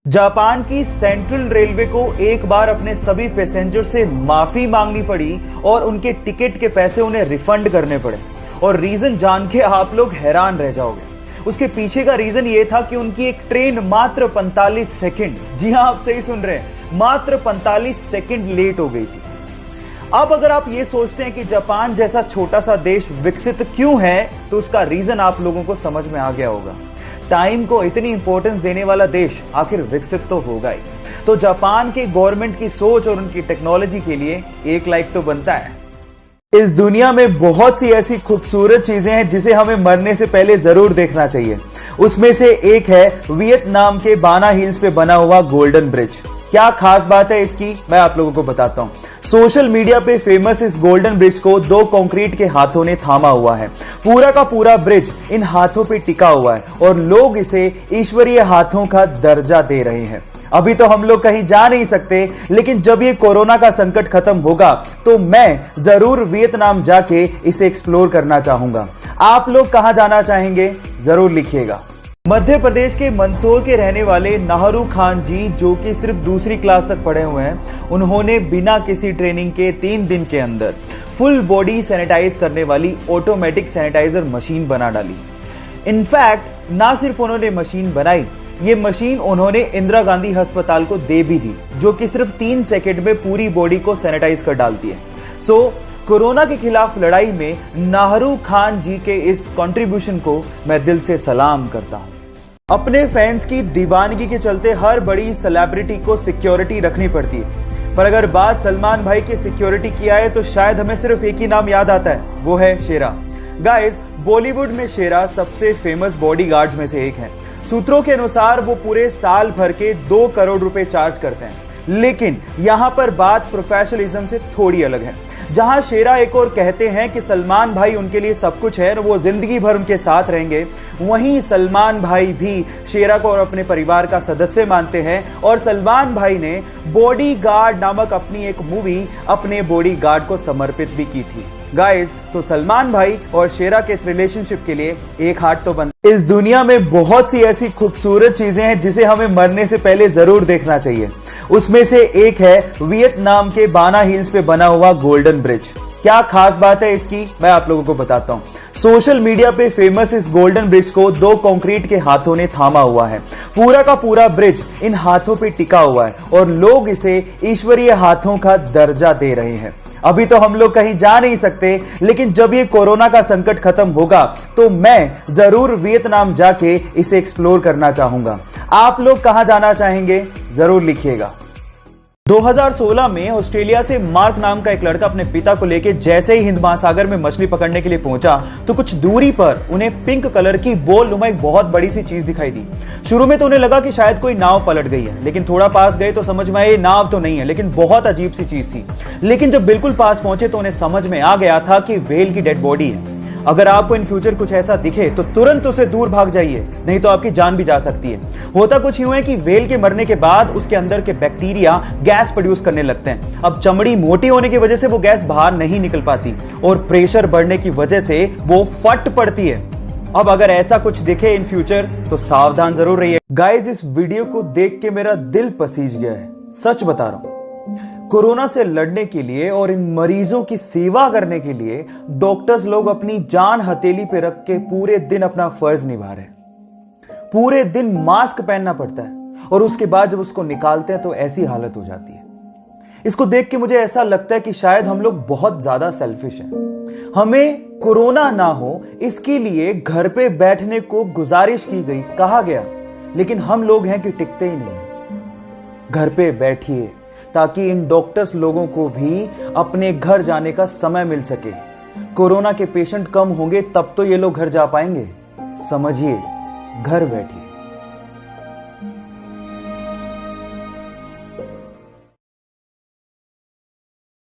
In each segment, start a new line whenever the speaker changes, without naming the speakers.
Japan की central railway को एक बार अपने सभी पैसेंजर से माफी मांगनी पड़ी और उनके टिकट के पैसे उन्हें रिफंड करने पड़े। और रीजन जान के आप लोग हैरान रह जाओगे। उसके पीछे का रीजन ये था कि उनकी एक ट्रेन मात्र 45 सेकंड, जी हां आप सही सुन रहे हैं, मात्र 45 सेकंड लेट हो गई थी। अब अगर आप ये सोचते हैं कि जापान जैसा छोटा सा देश विकसित क्यों है, तो उसका रीजन आप लोगों को समझ में आ गया होगा। टाइम को इतनी इंपॉर्टेंस देने वाला देश आखिर विकसित तो होगा ही। तो जापान के गवर्नमेंट की सोच और उनकी टेक्नोलॉजी के लिए एक लाइक तो बनता है। इस दुनिया में बहुत सी ऐसी खूबसूरत चीजें हैं जिसे हमें मरने से पहले जरूर देखना चाहिए। उसमें से एक है वियतनाम के बाना हिल्स पे बना हुआ गोल्डन ब्रिज। क्या खास बात है इसकी, मैं आप लोगों को बताता हूं। सोशल मीडिया पे फेमस इस गोल्डन ब्रिज को दो कंक्रीट के हाथों ने थामा हुआ है। पूरा का पूरा ब्रिज इन हाथों पे टिका हुआ है और लोग इसे ईश्वरीय हाथों का दर्जा दे रहे हैं। अभी तो हम लोग कहीं जा नहीं सकते, लेकिन जब ये कोरोना का संकट खत्म होगा तो मैं जरूर वियतनाम जाके इसे एक्सप्लोर करना चाहूंगा। आप लोग कहां जाना चाहेंगे, जरूर लिखिएगा। मध्य प्रदेश के मंदसौर के रहने वाले नाहरू खान जी, जो कि सिर्फ दूसरी क्लास तक पढ़े हुए हैं, उन्होंने बिना किसी ट्रेनिंग के 3 दिन के अंदर फुल बॉडी सैनिटाइज करने वाली ऑटोमेटिक सैनिटाइजर मशीन बना डाली। इनफैक्ट ना सिर्फ उन्होंने मशीन बनाई, ये मशीन उन्होंने इंदिरा गांधी अस्पताल को दे भी दी, जो कि सिर्फ 3 सेकंड में पूरी बॉडी को सैनिटाइज कर डालती है। कोरोना के खिलाफ लड़ाई में नाहरू खान जी के इस कंट्रीब्यूशन को मैं दिल से सलाम करता हूं। अपने फैंस की दीवानगी के चलते हर बड़ी सेलिब्रिटी को सिक्योरिटी रखनी पड़ती है, पर अगर बात सलमान भाई की सिक्योरिटी की आए तो शायद हमें सिर्फ एक ही नाम याद आता है, वो है शेरा। गाइस, बॉलीवुड में शेरा सबसे फेमस बॉडीगार्ड्स में से एक है। सूत्रों के अनुसार वो पूरे साल भर के 2 करोड़ रुपए चार्ज करते हैं। लेकिन यहां पर बात प्रोफेशनलिज्म से थोड़ी अलग है। जहां शेरा एक और कहते हैं कि सलमान भाई उनके लिए सब कुछ है और वो जिंदगी भर उनके साथ रहेंगे, वहीं सलमान भाई भी शेरा को और अपने परिवार का सदस्य मानते हैं। और सलमान भाई ने बॉडीगार्ड नामक अपनी एक मूवी अपने बॉडीगार्ड को समर्पित भी की थी। गाइस, तो सलमान भाई और शेरा के इस रिलेशनशिप के लिए एक हार्ट तो बनता है। इस दुनिया में बहुत सी ऐसी खूबसूरत चीजें हैं जिसे हमें मरने से पहले जरूर देखना चाहिए। उसमें से एक है वियतनाम के बाना हिल्स पे बना हुआ गोल्डन ब्रिज। क्या खास बात है इसकी, मैं आप लोगों को बताता हूं। सोशल मीडिया पे फेमस इस गोल्डन ब्रिज को 2 कंक्रीट के हाथों ने थामा हुआ है। पूरा का पूरा ब्रिज इन हाथों पे टिका हुआ है और लोग इसे ईश्वरीय हाथों का दर्जा दे रहे हैं। अभी तो हम लोग कहीं जा नहीं सकते, लेकिन जब ये कोरोना का संकट खत्म होगा तो मैं जरूर वियतनाम जाके इसे एक्सप्लोर करना चाहूंगा। आप लोग कहां जाना चाहेंगे, जरूर लिखिएगा। 2016 में ऑस्ट्रेलिया से मार्क नाम का एक लड़का अपने पिता को लेकर जैसे ही हिंद महासागर में मछली पकड़ने के लिए पहुंचा तो कुछ दूरी पर उन्हें पिंक कलर की बॉल नुमा एक बहुत बड़ी सी चीज दिखाई दी। शुरू में तो उन्हें लगा कि शायद कोई नाव पलट गई है, लेकिन थोड़ा पास गए तो समझ में आया ये नाव तो नहीं है, लेकिन बहुत अजीब सी चीज थी। लेकिन जब बिल्कुल पास पहुंचे तो उन्हें समझ में आ गया था कि व्हेल की डेड बॉडी है। अगर आपको इन फ्यूचर कुछ ऐसा दिखे तो तुरंत उसे दूर भाग जाइए, नहीं तो आपकी जान भी जा सकती है। होता कुछ यूं है कि व्हेल के मरने के बाद उसके अंदर के बैक्टीरिया गैस प्रोड्यूस करने लगते हैं। अब चमड़ी मोटी होने की वजह से वो गैस बाहर नहीं निकल पाती और प्रेशर बढ़ने की वजह से वो फट पड़ती है। अब अगर ऐसा कुछ दिखे इन फ्यूचर तो सावधान जरूर रहिए। गाइस, इस वीडियो को देख के मेरा दिल पसीज गया है, सच बता रहा हूं। कोरोना से लड़ने के लिए और इन मरीजों की सेवा करने के लिए डॉक्टर्स लोग अपनी जान हथेली पे रख के पूरे दिन अपना फर्ज निभा रहे हैं। पूरे दिन मास्क पहनना पड़ता है और उसके बाद जब उसको निकालते हैं तो ऐसी हालत हो जाती है। इसको देख के मुझे ऐसा लगता है कि शायद हम लोग बहुत ज्यादा सेल्फिश हैं। हमें कोरोना ना हो इसके लिए घर पे बैठने को गुजारिश की गई, कहा गया, लेकिन हम लोग हैं कि टिकते ही नहीं। घर पे बैठिए ताकि इन डॉक्टर्स लोगों को भी अपने घर जाने का समय मिल सके। कोरोना के पेशेंट कम होंगे तब तो ये लोग घर जा पाएंगे। समझिए, घर बैठिए।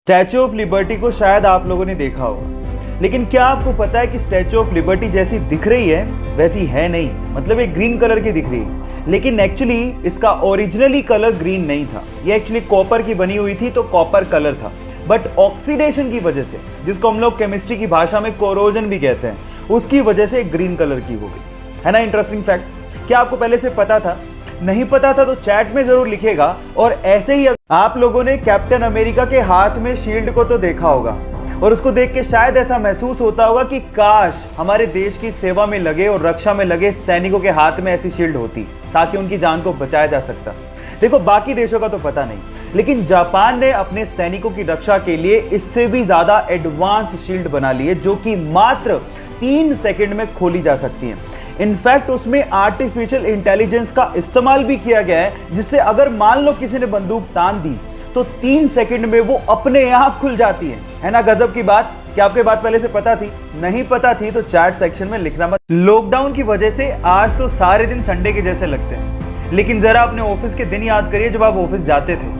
स्टैच्यू ऑफ लिबर्टी को शायद आप लोगों ने देखा होगा, लेकिन क्या आपको पता है कि स्टैच्यू ऑफ लिबर्टी जैसी दिख रही है वैसी है नहीं। मतलब ये ग्रीन कलर की दिख रही है, लेकिन एक्चुअली इसका ओरिजिनली कलर ग्रीन नहीं था। ये एक्चुअली कॉपर की बनी हुई थी तो कॉपर कलर था, बट ऑक्सीडेशन की वजह से, जिसको हम लोग केमिस्ट्री की भाषा में कोरोजन भी कहते हैं, उसकी वजह से ग्रीन कलर की हो गई। है ना इंटरेस्टिंग फैक्ट। क्या आपको पहले से पता था नहीं पता था तो चैट में जरूर लिखेगा। और ऐसे ही आप लोगों ने कैप्टन अमेरिका के हाथ में शील्ड को तो देखा होगा और उसको देख के शायद ऐसा महसूस होता होगा कि काश हमारे देश की सेवा में लगे और रक्षा में लगे सैनिकों के हाथ में ऐसी शील्ड होती ताकि उनकी जान को बचाया जा सकता। देखो, बाकी देशों का तो पता नहीं, लेकिन जापान ने अपने सैनिकों की रक्षा के लिए इससे भी ज्यादा एडवांस शील्ड बना ली है जो कि मात्र 3 सेकंड में खोली जा सकती है। इनफैक्ट उसमें आर्टिफिशियल इंटेलिजेंस का इस्तेमाल भी किया गया है, जिससे अगर मान लो किसी ने बंदूक तान दी तो 3 सेकंड में वो अपने आप खुल जाती है ना गजब की बात। क्या आपको बात पहले से पता थी? नहीं पता थी तो चैट सेक्शन में लिखना मत। लॉकडाउन की वजह से आज तो सारे दिन संडे के जैसे लगते हैं, लेकिन जरा अपने ऑफिस के दिन याद करिए जब आप ऑफिस जाते थे।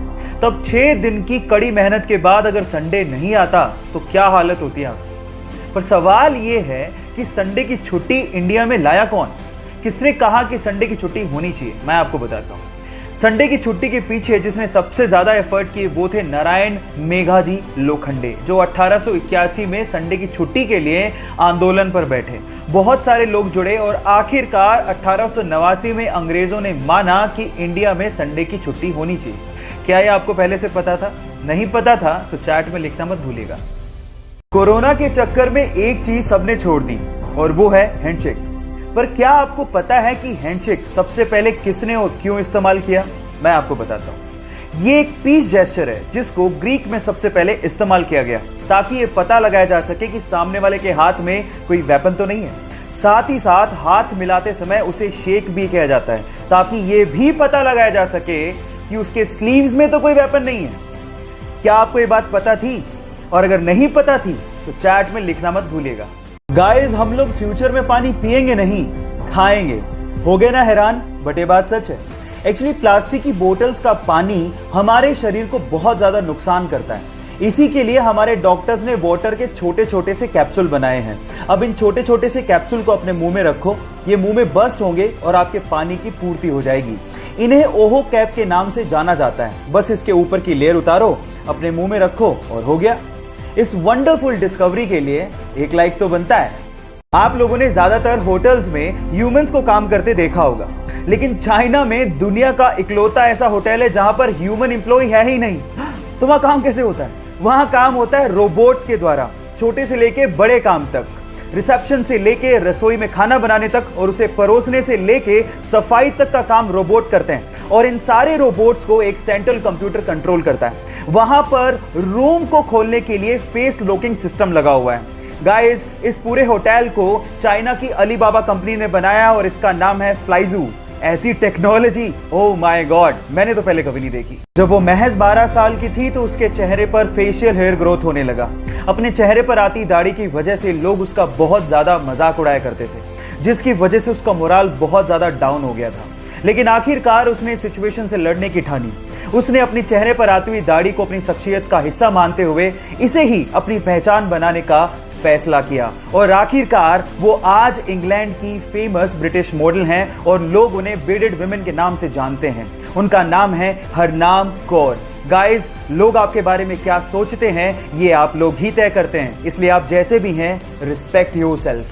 तब 6 दिन की कड़ी मेहनत के बाद अगर संडे नहीं आता तो क्या हालत होती है आपकी। पर सवाल यह है कि संडे की छुट्टी इंडिया में लाया कौन? किसने कहा कि संडे की छुट्टी होनी चाहिए? मैं आपको बताता हूं। संडे की छुट्टी के पीछे जिसने सबसे ज्यादा एफर्ट किए वो थे नारायण मेघाजी लोखंडे, जो 1881 में संडे की छुट्टी के लिए आंदोलन पर बैठे। बहुत सारे लोग जुड़े और आखिरकार 1889 में अंग्रेजों ने माना कि इंडिया में संडे की छुट्टी होनी चाहिए। क्या यह आपको पहले से पता था? नहीं पता था तो चैट में लिखना मत भूलिएगा। कोरोना के चक्कर में एक चीज सबने छोड़ दी और वो है हैंडशेक। पर क्या आपको पता है कि हैंडशेक सबसे पहले किसने और क्यों इस्तेमाल किया? मैं आपको बताता हूं। ये एक पीस जेस्चर है जिसको ग्रीक में सबसे पहले इस्तेमाल किया गया ताकि ये पता लगाया जा सके कि सामने वाले के हाथ में कोई वेपन तो नहीं है। साथ ही साथ हाथ मिलाते समय उसे शेक भी किया जाता है ताकि ये भी पता लगाया जा सके कि उसके स्लीव्स में तो कोई वेपन नहीं है। क्या आपको ये बात पता थी? और अगर नहीं पता थी तो चैट में लिखना मत भूलिएगा। गाइस, हम लोग फ्यूचर में पानी पिएंगे नहीं, खाएंगे। हो गए ना हैरान? बट ये बात सच है। एक्चुअली प्लास्टिक की बोतल्स का पानी हमारे शरीर को बहुत ज्यादा नुकसान करता है। इसी के लिए हमारे डॉक्टर्स ने वाटर के छोटे छोटे से कैप्सूल बनाए हैं। अब इन छोटे छोटे से कैप्सूल को अपने मुंह में रखो, ये मुंह में बस्ट होंगे और आपके पानी की पूर्ति हो जाएगी। इन्हें ओहो कैप के नाम से जाना जाता है। बस इसके ऊपर की लेयर उतारो, अपने मुंह में रखो और हो गया। इस वंडरफुल डिस्कवरी के लिए एक लाइक तो बनता है। आप लोगों ने ज्यादातर होटल्स में ह्यूमंस को काम करते देखा होगा, लेकिन चाइना में दुनिया का इकलौता ऐसा होटल है जहां पर ह्यूमन एम्प्लॉय है ही नहीं। तो वहां काम कैसे होता है? वहां काम होता है रोबोट्स के द्वारा, छोटे से लेके बड़े काम तक। रिसेप्शन से लेके रसोई में खाना बनाने तक और उसे परोसने से लेके सफाई तक का काम रोबोट करते हैं। और इन सारे रोबोट्स को एक सेंट्रल कंप्यूटर कंट्रोल करता है। वहां पर रूम को खोलने के लिए फेस लॉकिंग सिस्टम लगा हुआ है। गाइस, इस पूरे होटल को चाइना की अलीबाबा कंपनी ने बनाया और इसका नाम है फ्लाइजू। ऐसी टेक्नोलॉजी, ओह माय गॉड, मैंने तो पहले कभी नहीं देखी। जब वो महज 12 साल की थी तो उसके चेहरे पर फेशियल हेयर ग्रोथ होने लगा। अपने चेहरे पर आती दाढ़ी की वजह से लोग उसका बहुत ज्यादा मजाक उड़ाया करते थे, जिसकी वजह से उसका मोराल बहुत ज्यादा डाउन हो गया था। लेकिन आखिरकार उसने सिचुएशन से लड़ने की ठानी। उसने अपनी चेहरे पर आती हुई दाढ़ी को अपनी शख्सियत का हिस्सा मानते हुए इसे ही अपनी पहचान बनाने का फैसला किया और आखिरकार वो आज इंग्लैंड की फेमस ब्रिटिश मॉडल हैं और लोग उन्हें बीडेड वुमेन के नाम से जानते हैं। उनका नाम है हरनाम कौर। गाइस, लोग आपके बारे में क्या सोचते हैं ये आप लोग ही तय करते हैं, इसलिए आप जैसे भी हैं रिस्पेक्ट योरसेल्फ।